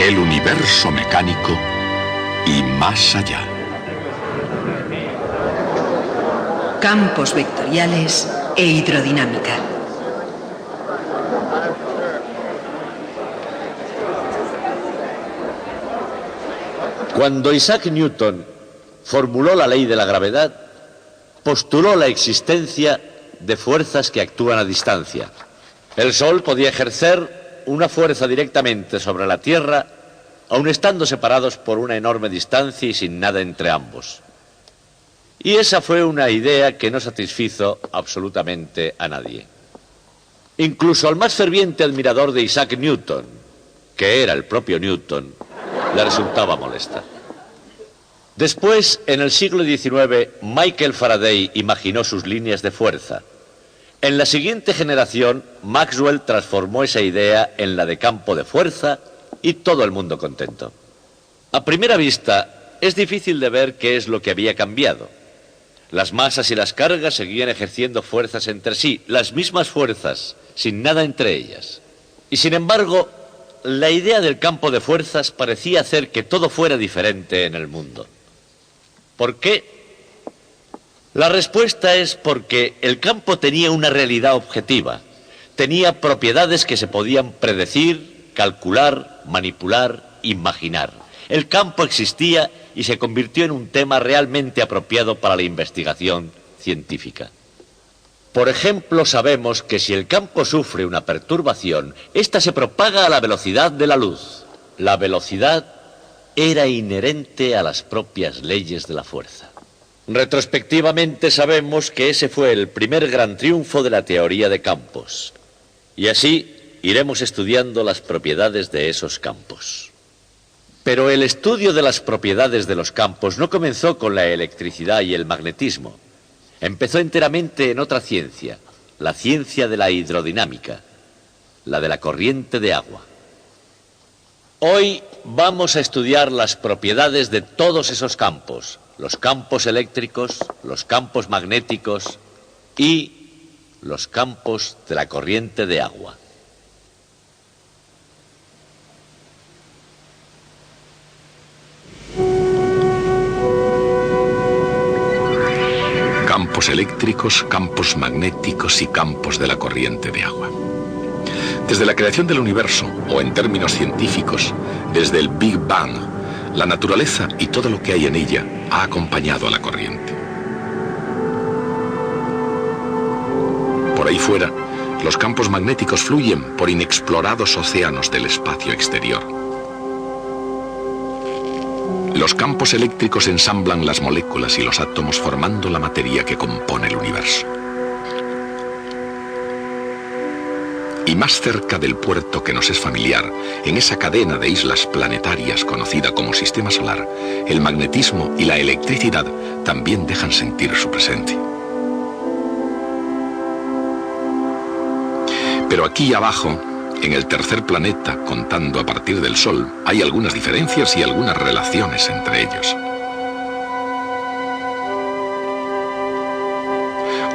El universo mecánico y más allá. Campos vectoriales e hidrodinámica. Cuando Isaac Newton formuló la ley de la gravedad, postuló la existencia de fuerzas que actúan a distancia. El Sol podía ejercer una fuerza directamente sobre la Tierra, aun estando separados por una enorme distancia y sin nada entre ambos. Y esa fue una idea que no satisfizo absolutamente a nadie. Incluso al más ferviente admirador de Isaac Newton, que era el propio Newton, le resultaba molesta. Después, en el siglo XIX, Michael Faraday imaginó sus líneas de fuerza. En la siguiente generación, Maxwell transformó esa idea en la de campo de fuerza y todo el mundo contento. A primera vista, es difícil de ver qué es lo que había cambiado. Las masas y las cargas seguían ejerciendo fuerzas entre sí, las mismas fuerzas, sin nada entre ellas. Y sin embargo, la idea del campo de fuerzas parecía hacer que todo fuera diferente en el mundo. ¿Por qué? La respuesta es porque el campo tenía una realidad objetiva, tenía propiedades que se podían predecir, calcular, manipular, imaginar. El campo existía y se convirtió en un tema realmente apropiado para la investigación científica. Por ejemplo, sabemos que si el campo sufre una perturbación, ésta se propaga a la velocidad de la luz. La velocidad era inherente a las propias leyes de la fuerza. Retrospectivamente sabemos que ese fue el primer gran triunfo de la teoría de campos. Y así iremos estudiando las propiedades de esos campos. Pero el estudio de las propiedades de los campos no comenzó con la electricidad y el magnetismo. Empezó enteramente en otra ciencia, la ciencia de la hidrodinámica, la de la corriente de agua. Hoy vamos a estudiar las propiedades de todos esos campos, los campos eléctricos, los campos magnéticos y los campos de la corriente de agua. Campos eléctricos, campos magnéticos y campos de la corriente de agua. Desde la creación del universo, o en términos científicos, desde el Big Bang, la naturaleza y todo lo que hay en ella ha acompañado a la corriente. Por ahí fuera, los campos magnéticos fluyen por inexplorados océanos del espacio exterior. Los campos eléctricos ensamblan las moléculas y los átomos formando la materia que compone el universo. Y más cerca del puerto que nos es familiar, en esa cadena de islas planetarias conocida como Sistema Solar, el magnetismo y la electricidad también dejan sentir su presencia. Pero aquí abajo, en el tercer planeta, contando a partir del Sol, hay algunas diferencias y algunas relaciones entre ellos.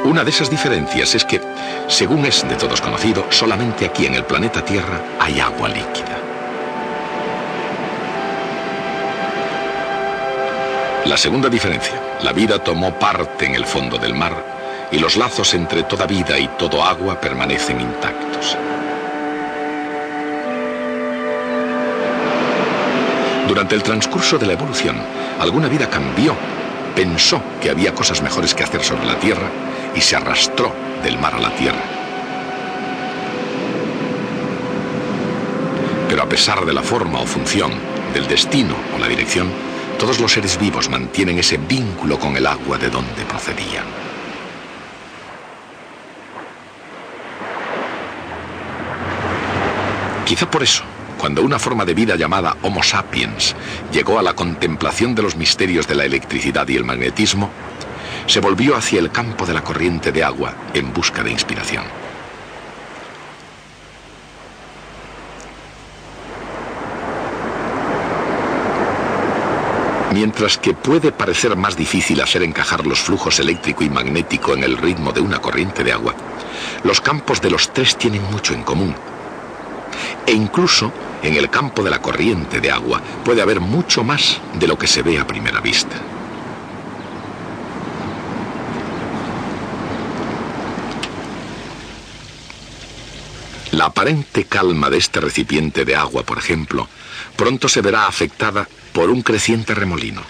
Una de esas diferencias es que, según es de todos conocido, solamente aquí en el planeta Tierra hay agua líquida. La segunda diferencia, la vida tomó parte en el fondo del mar y los lazos entre toda vida y todo agua permanecen intactos. Durante el transcurso de la evolución, alguna vida cambió, pensó que había cosas mejores que hacer sobre la Tierra y se arrastró del mar a la Tierra. Pero a pesar de la forma o función, del destino o la dirección, todos los seres vivos mantienen ese vínculo con el agua de donde procedían. Quizá por eso, cuando una forma de vida llamada Homo sapiens llegó a la contemplación de los misterios de la electricidad y el magnetismo, se volvió hacia el campo de la corriente de agua en busca de inspiración. Mientras que puede parecer más difícil hacer encajar los flujos eléctrico y magnético en el ritmo de una corriente de agua, los campos de los tres tienen mucho en común. E incluso en el campo de la corriente de agua puede haber mucho más de lo que se ve a primera vista. La aparente calma de este recipiente de agua, por ejemplo, pronto se verá afectada por un creciente remolino.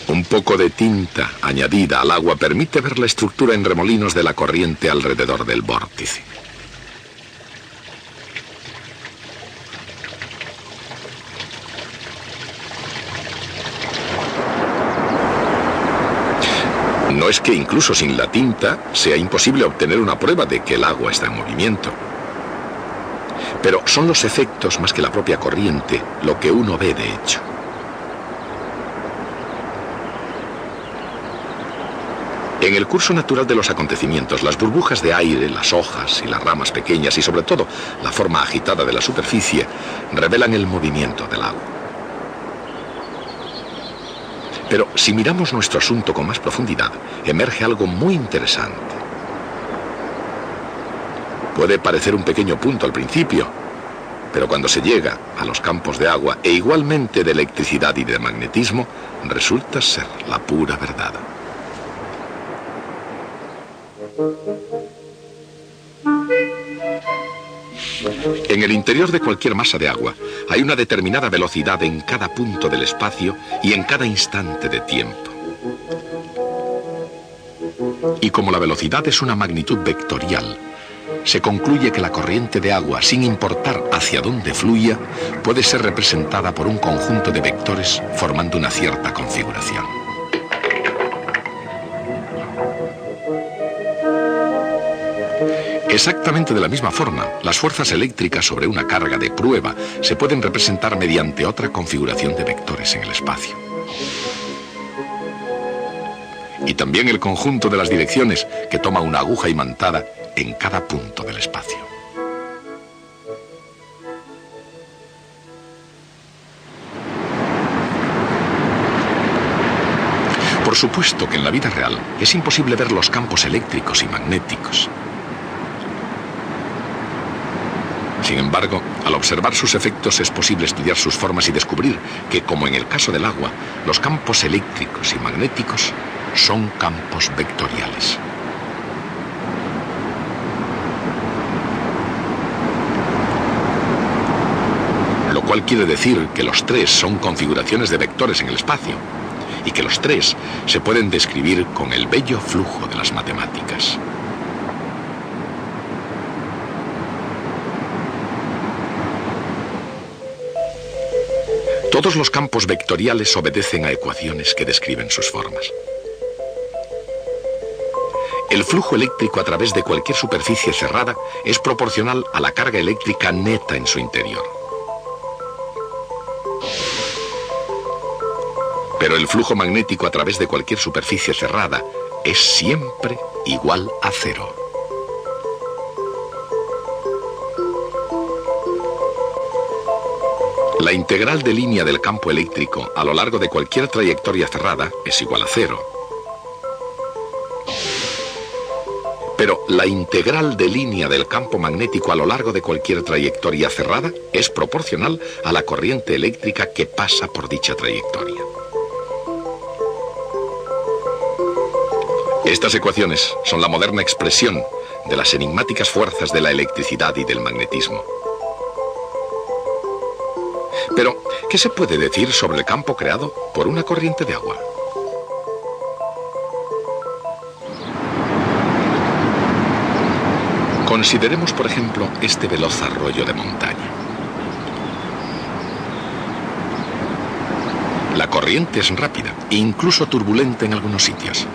Un poco de tinta añadida al agua permite ver la estructura en remolinos de la corriente alrededor del vórtice. No es que incluso sin la tinta sea imposible obtener una prueba de que el agua está en movimiento. Pero son los efectos más que la propia corriente lo que uno ve de hecho. En el curso natural de los acontecimientos, las burbujas de aire, las hojas y las ramas pequeñas y sobre todo la forma agitada de la superficie revelan el movimiento del agua. Pero si miramos nuestro asunto con más profundidad, emerge algo muy interesante. Puede parecer un pequeño punto al principio, pero cuando se llega a los campos de agua e igualmente de electricidad y de magnetismo, resulta ser la pura verdad. En el interior de cualquier masa de agua hay una determinada velocidad en cada punto del espacio y en cada instante de tiempo. Y como la velocidad es una magnitud vectorial, se concluye que la corriente de agua, sin importar hacia dónde fluya, puede ser representada por un conjunto de vectores formando una cierta configuración. Exactamente de la misma forma, las fuerzas eléctricas sobre una carga de prueba se pueden representar mediante otra configuración de vectores en el espacio. Y también el conjunto de las direcciones que toma una aguja imantada en cada punto del espacio. Por supuesto que en la vida real es imposible ver los campos eléctricos y magnéticos. Sin embargo, al observar sus efectos es posible estudiar sus formas y descubrir que, como en el caso del agua, los campos eléctricos y magnéticos son campos vectoriales. Lo cual quiere decir que los tres son configuraciones de vectores en el espacio y que los tres se pueden describir con el bello flujo de las matemáticas. Todos los campos vectoriales obedecen a ecuaciones que describen sus formas. El flujo eléctrico a través de cualquier superficie cerrada es proporcional a la carga eléctrica neta en su interior. Pero el flujo magnético a través de cualquier superficie cerrada es siempre igual a cero. La integral de línea del campo eléctrico a lo largo de cualquier trayectoria cerrada es igual a cero. Pero la integral de línea del campo magnético a lo largo de cualquier trayectoria cerrada es proporcional a la corriente eléctrica que pasa por dicha trayectoria. Estas ecuaciones son la moderna expresión de las enigmáticas fuerzas de la electricidad y del magnetismo. Pero, ¿qué se puede decir sobre el campo creado por una corriente de agua? Consideremos, por ejemplo, este veloz arroyo de montaña. La corriente es rápida e incluso turbulenta en algunos sitios.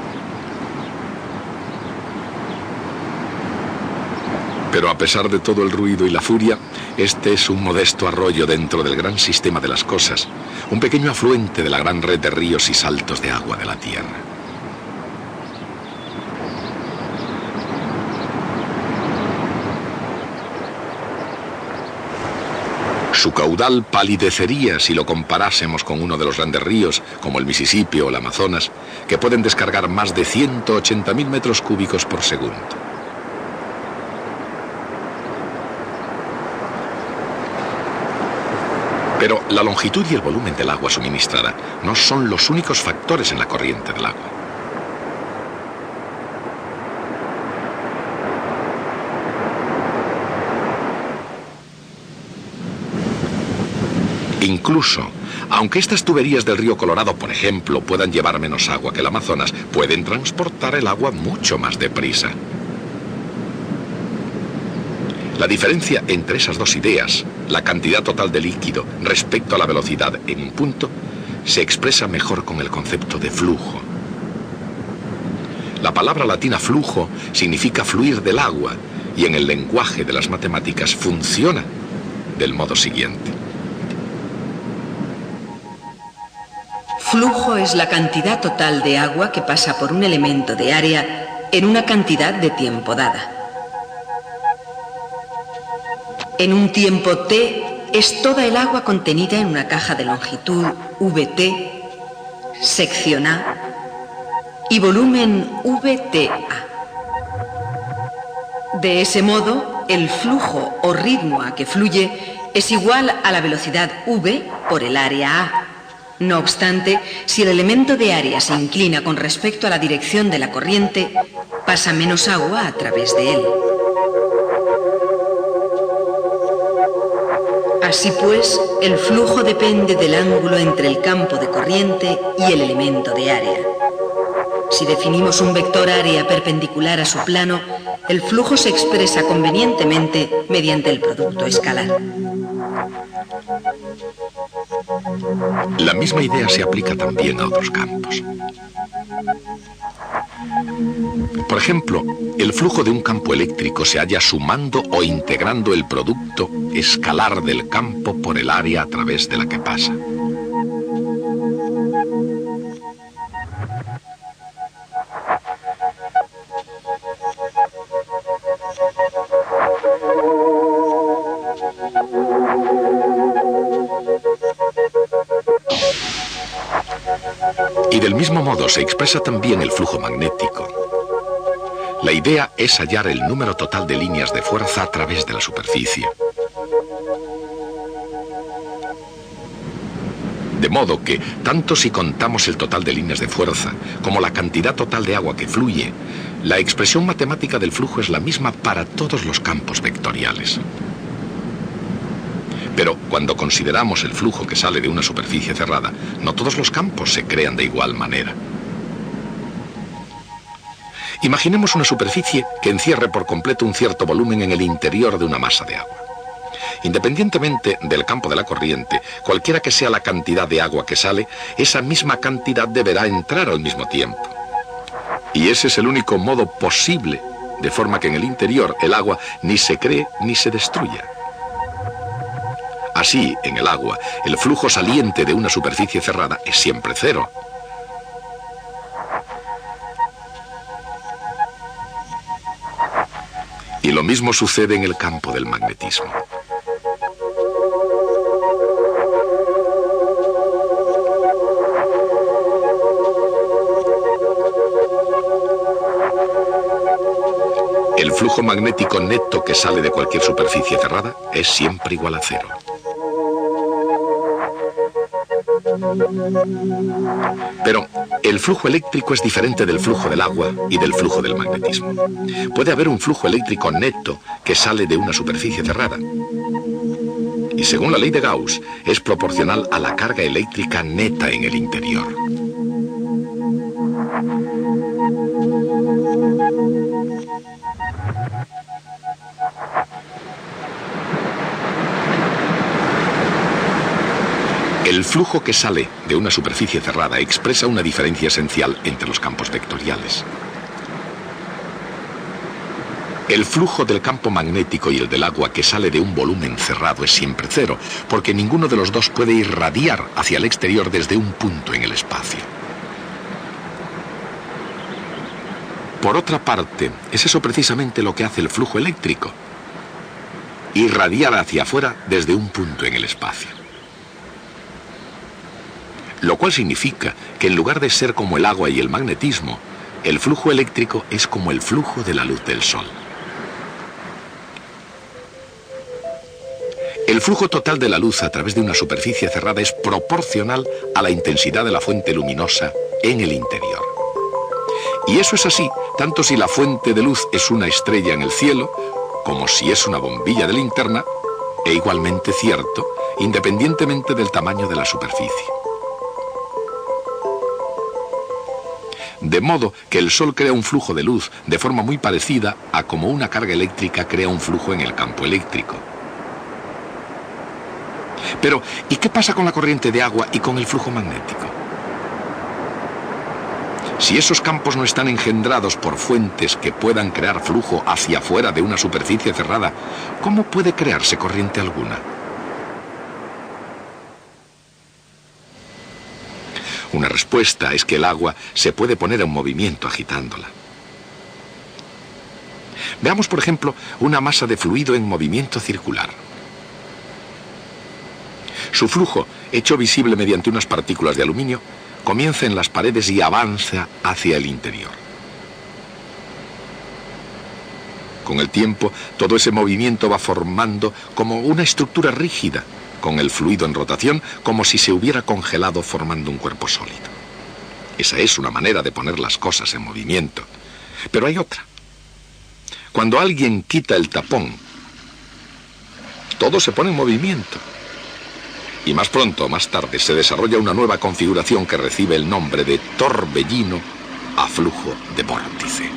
Pero a pesar de todo el ruido y la furia, este es un modesto arroyo dentro del gran sistema de las cosas, un pequeño afluente de la gran red de ríos y saltos de agua de la Tierra. Su caudal palidecería si lo comparásemos con uno de los grandes ríos, como el Mississippi o el Amazonas, que pueden descargar más de 180.000 metros cúbicos por segundo. Pero la longitud y el volumen del agua suministrada no son los únicos factores en la corriente del agua. Incluso, aunque estas tuberías del río Colorado, por ejemplo, puedan llevar menos agua que el Amazonas, pueden transportar el agua mucho más deprisa. La diferencia entre esas dos ideas, la cantidad total de líquido respecto a la velocidad en un punto, se expresa mejor con el concepto de flujo. La palabra latina flujo significa fluir del agua y en el lenguaje de las matemáticas funciona del modo siguiente. Flujo es la cantidad total de agua que pasa por un elemento de área en una cantidad de tiempo dada. En un tiempo t es toda el agua contenida en una caja de longitud vt, sección A, y volumen vta. De ese modo, el flujo o ritmo a que fluye es igual a la velocidad v por el área A. No obstante, si el elemento de área se inclina con respecto a la dirección de la corriente, pasa menos agua a través de él. Así pues, el flujo depende del ángulo entre el campo de corriente y el elemento de área. Si definimos un vector área perpendicular a su plano, el flujo se expresa convenientemente mediante el producto escalar. La misma idea se aplica también a otros campos. Por ejemplo, el flujo de un campo eléctrico se halla sumando o integrando el producto escalar del campo por el área a través de la que pasa. Y del mismo modo se expresa también el flujo magnético. La idea es hallar el número total de líneas de fuerza a través de la superficie. De modo que, tanto si contamos el total de líneas de fuerza como la cantidad total de agua que fluye, la expresión matemática del flujo es la misma para todos los campos vectoriales. Pero cuando consideramos el flujo que sale de una superficie cerrada, no todos los campos se crean de igual manera. Imaginemos una superficie que encierre por completo un cierto volumen en el interior de una masa de agua. Independientemente del campo de la corriente, cualquiera que sea la cantidad de agua que sale, esa misma cantidad deberá entrar al mismo tiempo. Y ese es el único modo posible, de forma que en el interior el agua ni se cree ni se destruya. Así, en el agua, el flujo saliente de una superficie cerrada es siempre cero. Y lo mismo sucede en el campo del magnetismo. El flujo magnético neto que sale de cualquier superficie cerrada es siempre igual a cero. Pero el flujo eléctrico es diferente del flujo del agua y del flujo del magnetismo. Puede haber un flujo eléctrico neto que sale de una superficie cerrada. Y según la ley de Gauss, es proporcional a la carga eléctrica neta en el interior. El flujo que sale de una superficie cerrada expresa una diferencia esencial entre los campos vectoriales. El flujo del campo magnético y el del agua que sale de un volumen cerrado es siempre cero, porque ninguno de los dos puede irradiar hacia el exterior desde un punto en el espacio. Por otra parte, es eso precisamente lo que hace el flujo eléctrico: irradiar hacia afuera desde un punto en el espacio. Lo cual significa que en lugar de ser como el agua y el magnetismo, el flujo eléctrico es como el flujo de la luz del sol. El flujo total de la luz a través de una superficie cerrada es proporcional a la intensidad de la fuente luminosa en el interior. Y eso es así, tanto si la fuente de luz es una estrella en el cielo, como si es una bombilla de linterna, e igualmente cierto, independientemente del tamaño de la superficie. De modo que el Sol crea un flujo de luz de forma muy parecida a como una carga eléctrica crea un flujo en el campo eléctrico. Pero, ¿y qué pasa con la corriente de agua y con el flujo magnético? Si esos campos no están engendrados por fuentes que puedan crear flujo hacia afuera de una superficie cerrada, ¿cómo puede crearse corriente alguna? Una respuesta es que el agua se puede poner en movimiento agitándola. Veamos, por ejemplo, una masa de fluido en movimiento circular. Su flujo, hecho visible mediante unas partículas de aluminio, comienza en las paredes y avanza hacia el interior. Con el tiempo, todo ese movimiento va formando como una estructura rígida, con el fluido en rotación, como si se hubiera congelado formando un cuerpo sólido. Esa es una manera de poner las cosas en movimiento. Pero hay otra. Cuando alguien quita el tapón, todo se pone en movimiento. Y más pronto o más tarde se desarrolla una nueva configuración que recibe el nombre de torbellino a flujo de vórtice.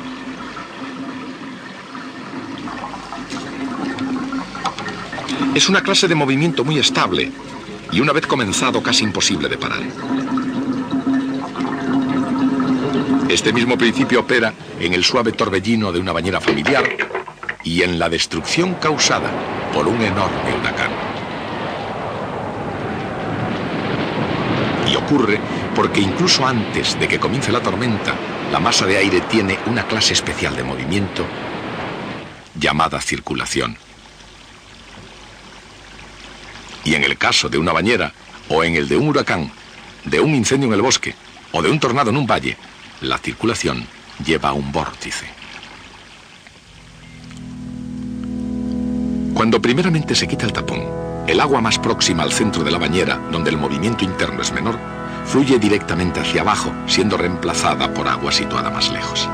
Es una clase de movimiento muy estable y una vez comenzado casi imposible de parar. Este mismo principio opera en el suave torbellino de una bañera familiar y en la destrucción causada por un enorme huracán. Y ocurre porque incluso antes de que comience la tormenta, la masa de aire tiene una clase especial de movimiento llamada circulación. Y en el caso de una bañera, o en el de un huracán, de un incendio en el bosque, o de un tornado en un valle, la circulación lleva a un vórtice. Cuando primeramente se quita el tapón, el agua más próxima al centro de la bañera, donde el movimiento interno es menor, fluye directamente hacia abajo, siendo reemplazada por agua situada más lejos.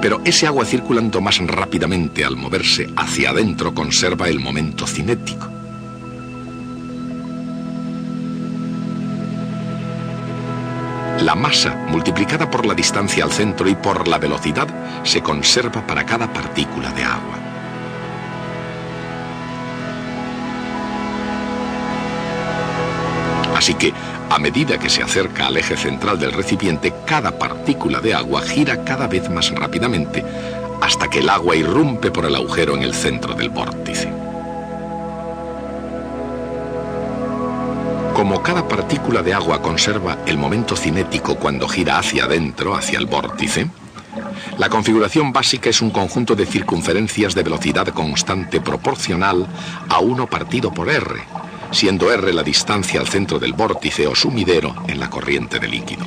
Pero ese agua circulando más rápidamente al moverse hacia adentro conserva el momento cinético. La masa, multiplicada por la distancia al centro y por la velocidad, se conserva para cada partícula de agua. Así que, a medida que se acerca al eje central del recipiente, cada partícula de agua gira cada vez más rápidamente, hasta que el agua irrumpe por el agujero en el centro del vórtice. Como cada partícula de agua conserva el momento cinético cuando gira hacia adentro, hacia el vórtice, la configuración básica es un conjunto de circunferencias de velocidad constante proporcional a 1 partido por r, siendo r la distancia al centro del vórtice o sumidero en la corriente de líquido.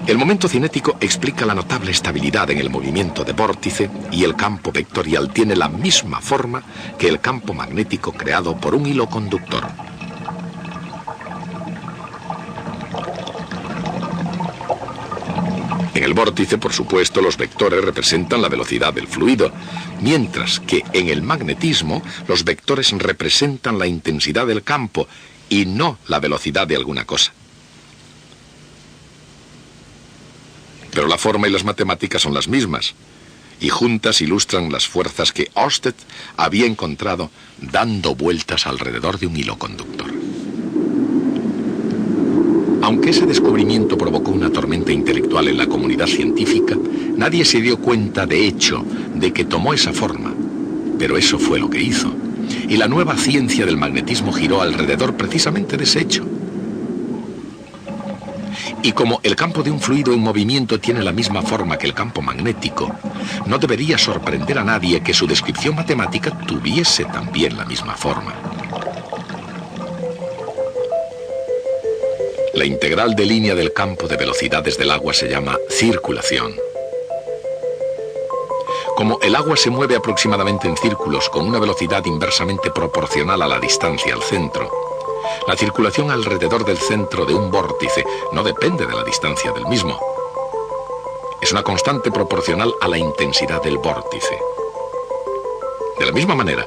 El momento cinético explica la notable estabilidad en el movimiento de vórtice y el campo vectorial tiene la misma forma que el campo magnético creado por un hilo conductor. En el vórtice, por supuesto, los vectores representan la velocidad del fluido, mientras que en el magnetismo los vectores representan la intensidad del campo y no la velocidad de alguna cosa. Pero la forma y las matemáticas son las mismas, y juntas ilustran las fuerzas que Ørsted había encontrado dando vueltas alrededor de un hilo conductor. Aunque ese descubrimiento provocó una tormenta intelectual en la comunidad científica, nadie se dio cuenta de hecho de que tomó esa forma, pero eso fue lo que hizo, y la nueva ciencia del magnetismo giró alrededor precisamente de ese hecho. Y como el campo de un fluido en movimiento tiene la misma forma que el campo magnético, no debería sorprender a nadie que su descripción matemática tuviese también la misma forma. La integral de línea del campo de velocidades del agua se llama circulación. Como el agua se mueve aproximadamente en círculos con una velocidad inversamente proporcional a la distancia al centro, la circulación alrededor del centro de un vórtice no depende de la distancia del mismo. Es una constante proporcional a la intensidad del vórtice. De la misma manera,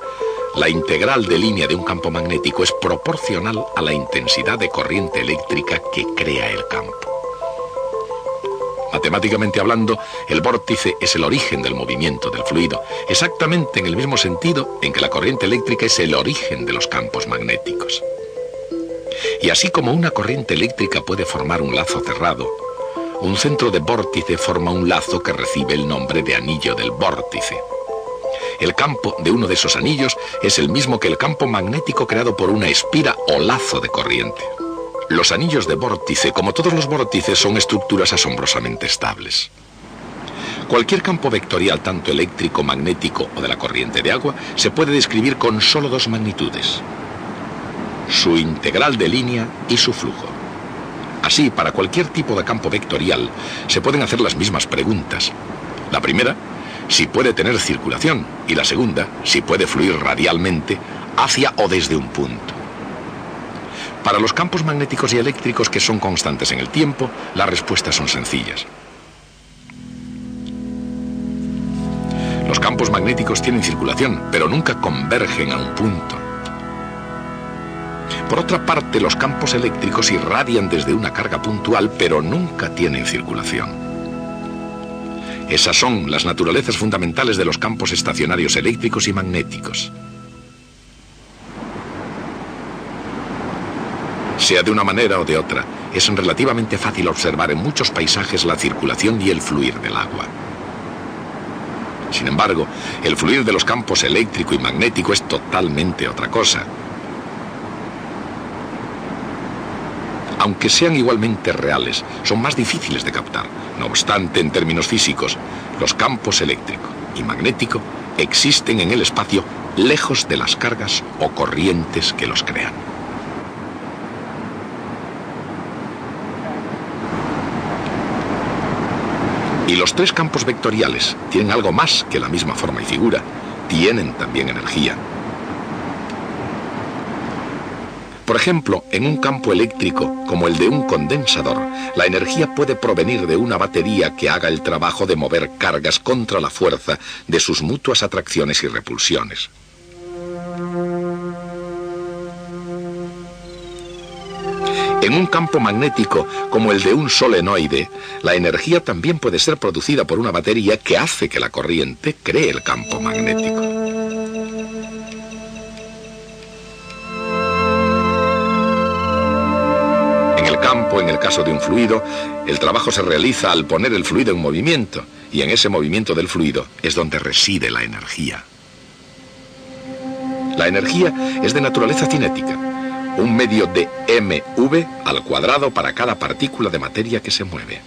la integral de línea de un campo magnético es proporcional a la intensidad de corriente eléctrica que crea el campo. Matemáticamente hablando, el vórtice es el origen del movimiento del fluido, exactamente en el mismo sentido en que la corriente eléctrica es el origen de los campos magnéticos. Y así como una corriente eléctrica puede formar un lazo cerrado, un centro de vórtice forma un lazo que recibe el nombre de anillo del vórtice. El campo de uno de esos anillos es el mismo que el campo magnético creado por una espira o lazo de corriente. Los anillos de vórtice, como todos los vórtices, son estructuras asombrosamente estables. Cualquier campo vectorial, tanto eléctrico, magnético o de la corriente de agua, se puede describir con solo dos magnitudes: su integral de línea y su flujo. Así, para cualquier tipo de campo vectorial, se pueden hacer las mismas preguntas. La primera, si puede tener circulación, y la segunda, si puede fluir radialmente hacia o desde un punto. Para los campos magnéticos y eléctricos que son constantes en el tiempo, las respuestas son sencillas. Los campos magnéticos tienen circulación, pero nunca convergen a un punto. Por otra parte, los campos eléctricos irradian desde una carga puntual, pero nunca tienen circulación. Esas son las naturalezas fundamentales de los campos estacionarios eléctricos y magnéticos. Sea de una manera o de otra, es relativamente fácil observar en muchos paisajes la circulación y el fluir del agua. Sin embargo, el fluir de los campos eléctrico y magnético es totalmente otra cosa. Aunque sean igualmente reales, son más difíciles de captar. No obstante, en términos físicos, los campos eléctrico y magnético existen en el espacio lejos de las cargas o corrientes que los crean. Y los tres campos vectoriales tienen algo más que la misma forma y figura. Tienen también energía. Por ejemplo, en un campo eléctrico como el de un condensador, la energía puede provenir de una batería que haga el trabajo de mover cargas contra la fuerza de sus mutuas atracciones y repulsiones. En un campo magnético como el de un solenoide, la energía también puede ser producida por una batería que hace que la corriente cree el campo magnético. En el caso de un fluido, el trabajo se realiza al poner el fluido en movimiento, y en ese movimiento del fluido es donde reside la energía. La energía es de naturaleza cinética, un medio de mv al cuadrado para cada partícula de materia que se mueve.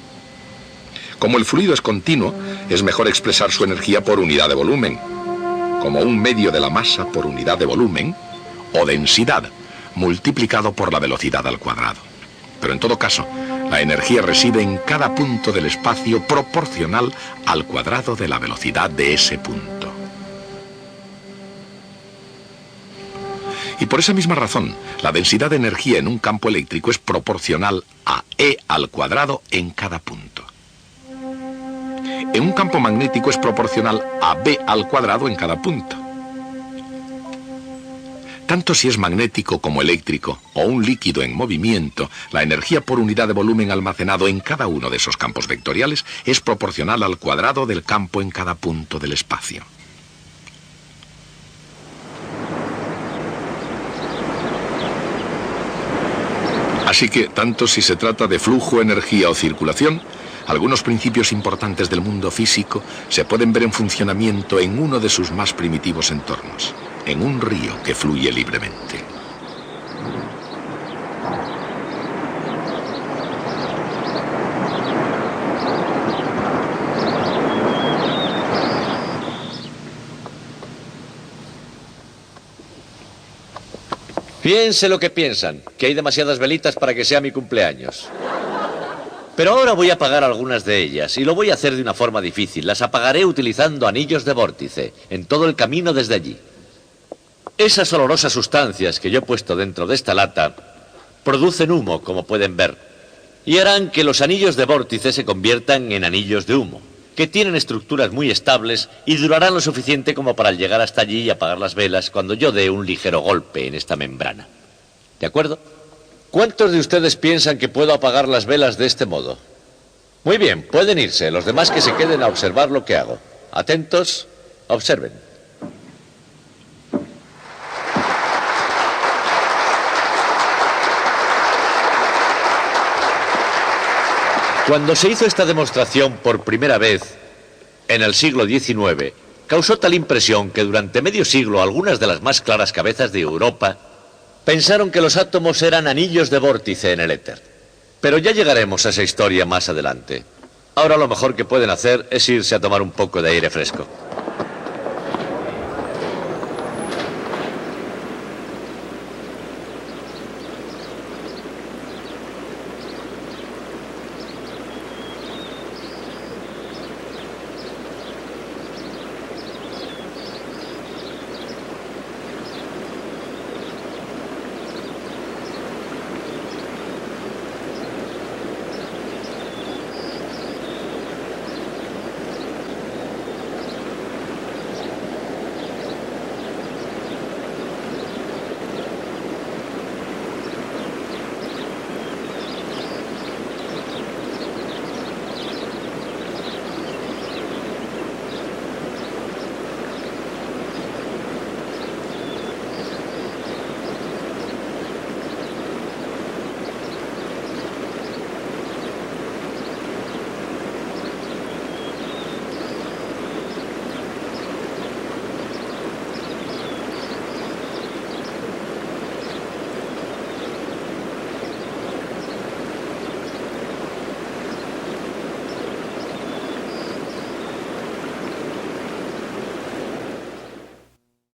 Como el fluido es continuo, es mejor expresar su energía por unidad de volumen, como un medio de la masa por unidad de volumen, o densidad, multiplicado por la velocidad al cuadrado. Pero en todo caso, la energía reside en cada punto del espacio proporcional al cuadrado de la velocidad de ese punto. Y por esa misma razón, la densidad de energía en un campo eléctrico es proporcional a E al cuadrado en cada punto. En un campo magnético es proporcional a B al cuadrado en cada punto. Tanto si es magnético como eléctrico o un líquido en movimiento, la energía por unidad de volumen almacenado en cada uno de esos campos vectoriales es proporcional al cuadrado del campo en cada punto del espacio. Así que, tanto si se trata de flujo, energía o circulación, algunos principios importantes del mundo físico se pueden ver en funcionamiento en uno de sus más primitivos entornos, en un río que fluye libremente. Piense lo que piensan, que hay demasiadas velitas para que sea mi cumpleaños. Pero ahora voy a apagar algunas de ellas, y lo voy a hacer de una forma difícil. Las apagaré utilizando anillos de vórtice, en todo el camino desde allí. Esas olorosas sustancias que yo he puesto dentro de esta lata producen humo, como pueden ver, y harán que los anillos de vórtice se conviertan en anillos de humo, que tienen estructuras muy estables y durarán lo suficiente como para llegar hasta allí y apagar las velas cuando yo dé un ligero golpe en esta membrana. ¿De acuerdo? ¿Cuántos de ustedes piensan que puedo apagar las velas de este modo? Muy bien, pueden irse. Los demás que se queden a observar lo que hago. Atentos, observen. Cuando se hizo esta demostración por primera vez, en el siglo XIX, causó tal impresión que durante medio siglo algunas de las más claras cabezas de Europa pensaron que los átomos eran anillos de vórtice en el éter. Pero ya llegaremos a esa historia más adelante. Ahora lo mejor que pueden hacer es irse a tomar un poco de aire fresco.